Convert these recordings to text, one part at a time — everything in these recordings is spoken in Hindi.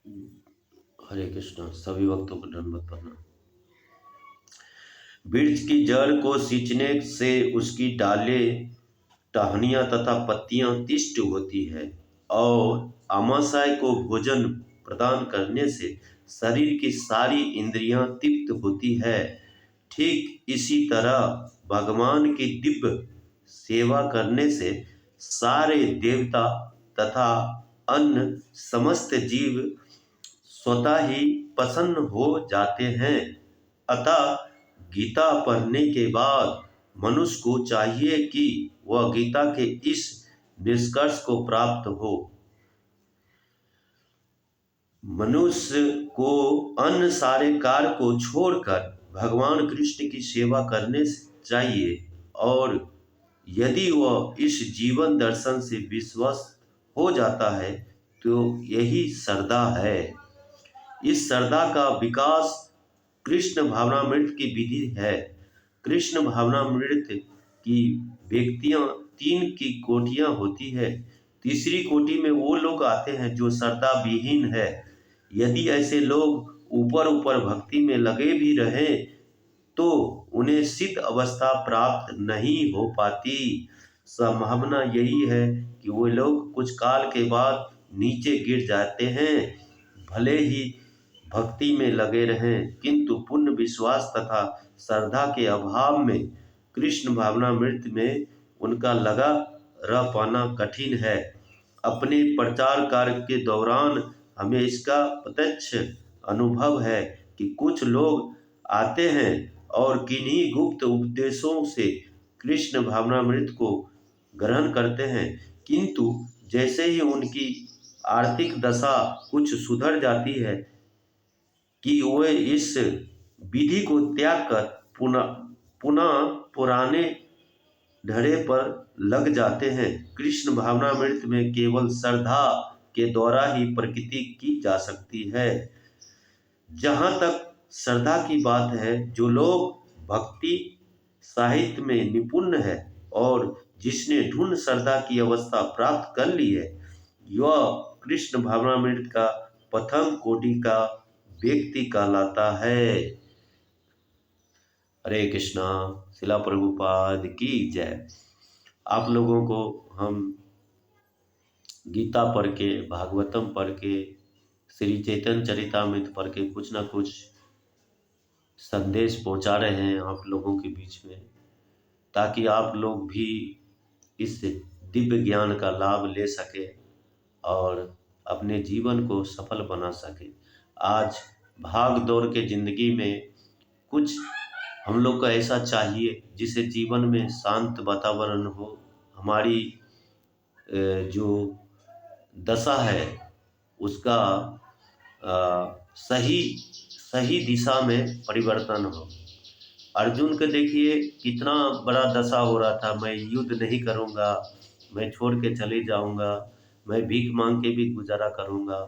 हरे कृष्णा। सभी भक्तों को दंडवत प्रणाम। वृक्ष की जड़ को सींचने से उसकी डालें, टहनियाँ तथा पत्तियाँ तिष्ट होती है और आमाशय को भोजन प्रदान करने से शरीर की सारी इंद्रियां तृप्त होती है। ठीक इसी तरह भगवान की दिव्य सेवा करने से सारे देवता तथा अन्य समस्त जीव स्वतः ही प्रसन्न हो जाते हैं। अतः गीता पढ़ने के बाद मनुष्य को चाहिए कि वह गीता के इस निष्कर्ष को प्राप्त हो। मनुष्य को अन्य सारे कार्य को छोड़कर भगवान कृष्ण की सेवा करने चाहिए और यदि वह इस जीवन दर्शन से विश्वस्त हो जाता है तो यही श्रद्धा है। इस श्रद्धा का विकास कृष्ण भावनामृत की विधि है। कृष्ण भावनामृत की व्यक्तियां तीन की कोटियां होती है। तीसरी कोटि में वो लोग आते हैं जो श्रद्धा विहीन है। यदि ऐसे लोग ऊपर ऊपर भक्ति में लगे भी रहे तो उन्हें सिद्ध अवस्था प्राप्त नहीं हो पाती। संभावना यही है कि वो लोग कुछ काल के बाद नीचे गिर जाते हैं। भले ही भक्ति में लगे रहें किंतु पूर्ण विश्वास तथा श्रद्धा के अभाव में कृष्ण भावनामृत में उनका लगा रह पाना कठिन है। अपने प्रचार कार्य के दौरान हमें इसका प्रत्यक्ष अनुभव है कि कुछ लोग आते हैं और किन्हीं गुप्त उपदेशों से कृष्ण भावनामृत को ग्रहण करते हैं, किंतु जैसे ही उनकी आर्थिक दशा कुछ सुधर जाती है कि वे इस विधि को त्याग कर पुनः पुराने ढरे पर लग जाते हैं। कृष्ण भावनामृत में केवल श्रद्धा के द्वारा ही प्रकृति की जा सकती है। जहाँ तक श्रद्धा की बात है, जो लोग भक्ति साहित्य में निपुण है और जिसने ढूंढ श्रद्धा की अवस्था प्राप्त कर ली है, यह कृष्ण भावनामृत का प्रथम कोटि का व्यक्ति कहलाता है। हरे कृष्णा। शिला प्रभुपाद की जय। आप लोगों को हम गीता पढ़ के, भागवतम पढ़ के, श्री चैतन्य चरितामृत पढ़ के कुछ ना कुछ संदेश पहुंचा रहे हैं आप लोगों के बीच में, ताकि आप लोग भी इस दिव्य ज्ञान का लाभ ले सके और अपने जीवन को सफल बना सके। आज भाग दौड़ के ज़िंदगी में कुछ हम लोग का ऐसा चाहिए जिससे जीवन में शांत वातावरण हो, हमारी जो दशा है उसका सही दिशा में परिवर्तन हो। अर्जुन को देखिए कितना बड़ा दशा हो रहा था, मैं युद्ध नहीं करूँगा, मैं छोड़ के चले जाऊँगा, मैं भीख मांग के भी गुजारा करूँगा।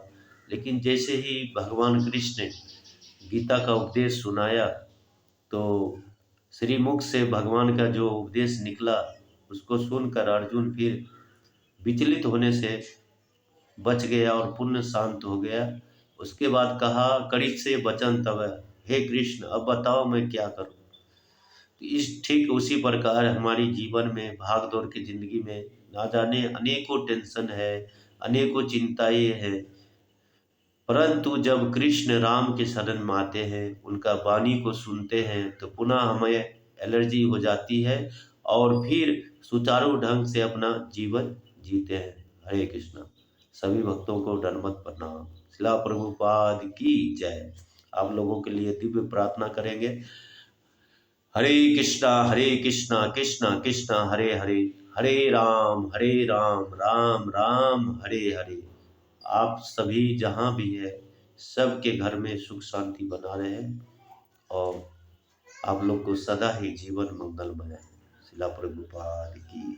लेकिन जैसे ही भगवान कृष्ण ने गीता का उपदेश सुनाया तो श्रीमुख से भगवान का जो उपदेश निकला उसको सुनकर अर्जुन फिर विचलित होने से बच गया और पुण्य शांत हो गया। उसके बाद कहा, कड़ी से वचन तब, हे कृष्ण अब बताओ मैं क्या करूं। तो इस ठीक उसी प्रकार हमारी जीवन में भाग दौड़ की ज़िंदगी में ना जाने अनेकों टेंशन है, अनेकों चिंताएं हैं, परंतु जब कृष्ण राम के शरण में आते हैं, उनका वाणी को सुनते हैं तो पुनः हमें एलर्जी हो जाती है और फिर सुचारू ढंग से अपना जीवन जीते हैं। हरे कृष्णा। सभी भक्तों को दंडवत प्रणाम। शिला प्रभुपाद की जय। आप लोगों के लिए दिव्य प्रार्थना करेंगे। हरे कृष्णा कृष्णा कृष्णा हरे हरे, हरे राम राम राम हरे हरे। आप सभी जहाँ भी है सबके घर में सुख शांति बना रहे और आप लोग को सदा ही जीवन मंगलमय है। शिला प्रभुपाद की।